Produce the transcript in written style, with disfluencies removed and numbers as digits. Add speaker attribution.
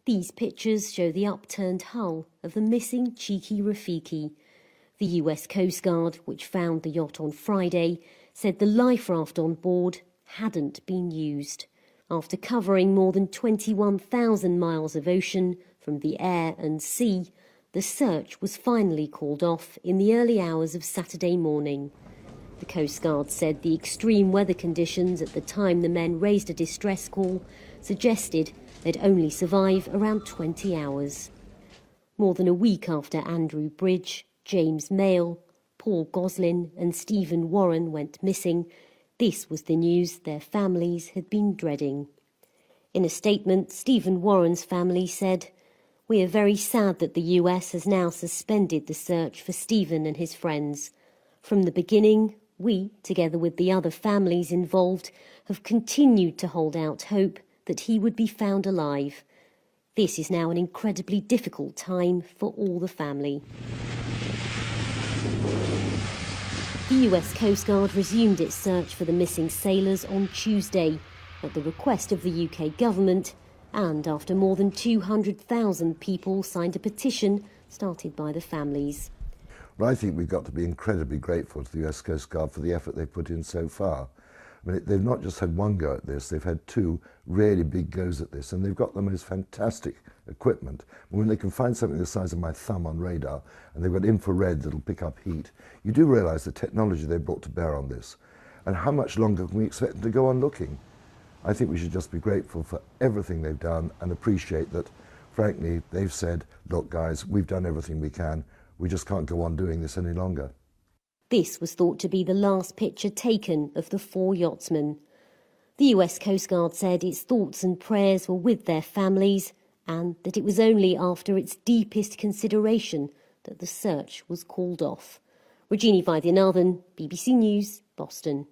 Speaker 1: These pictures show the upturned hull of the missing Cheeki Rafiki. The US Coast Guard, which found the yacht on Friday, said the life raft on board hadn't been used. After covering more than 21,000 miles of ocean from the air and sea, the search was finally called off in the early hours of Saturday morning. The Coast Guard said the extreme weather conditions at the time the men raised a distress call suggested they'd only survive around 20 hours. More than a week after Andrew Bridge, James Mayle, Paul Goslin and Stephen Warren went missing, this was the news their families had been dreading. In a statement, Stephen Warren's family said, "We are very sad that the US has now suspended the search for Stephen and his friends. From the beginning, we, together with the other families involved, have continued to hold out hope that he would be found alive. This is now an incredibly difficult time for all the family." The US Coast Guard resumed its search for the missing sailors on Tuesday at the request of the UK government and after more than 200,000 people signed a petition started by the families.
Speaker 2: Well, I think we've got to be incredibly grateful to the US Coast Guard for the effort they've put in so far. I mean, they've not just had one go at this, they've had two really big goes at this, and they've got the most fantastic equipment. When they can find something the size of my thumb on radar, and they've got infrared that'll pick up heat, you do realise the technology they've brought to bear on this. And how much longer can we expect them to go on looking? I think we should just be grateful for everything they've done and appreciate that, frankly, they've said, look guys, we've done everything we can, we just can't go on doing this any longer.
Speaker 1: This was thought to be the last picture taken of the four yachtsmen. The US Coast Guard said its thoughts and prayers were with their families and that it was only after its deepest consideration that the search was called off. Rajini Vaidyanathan, BBC News, Boston.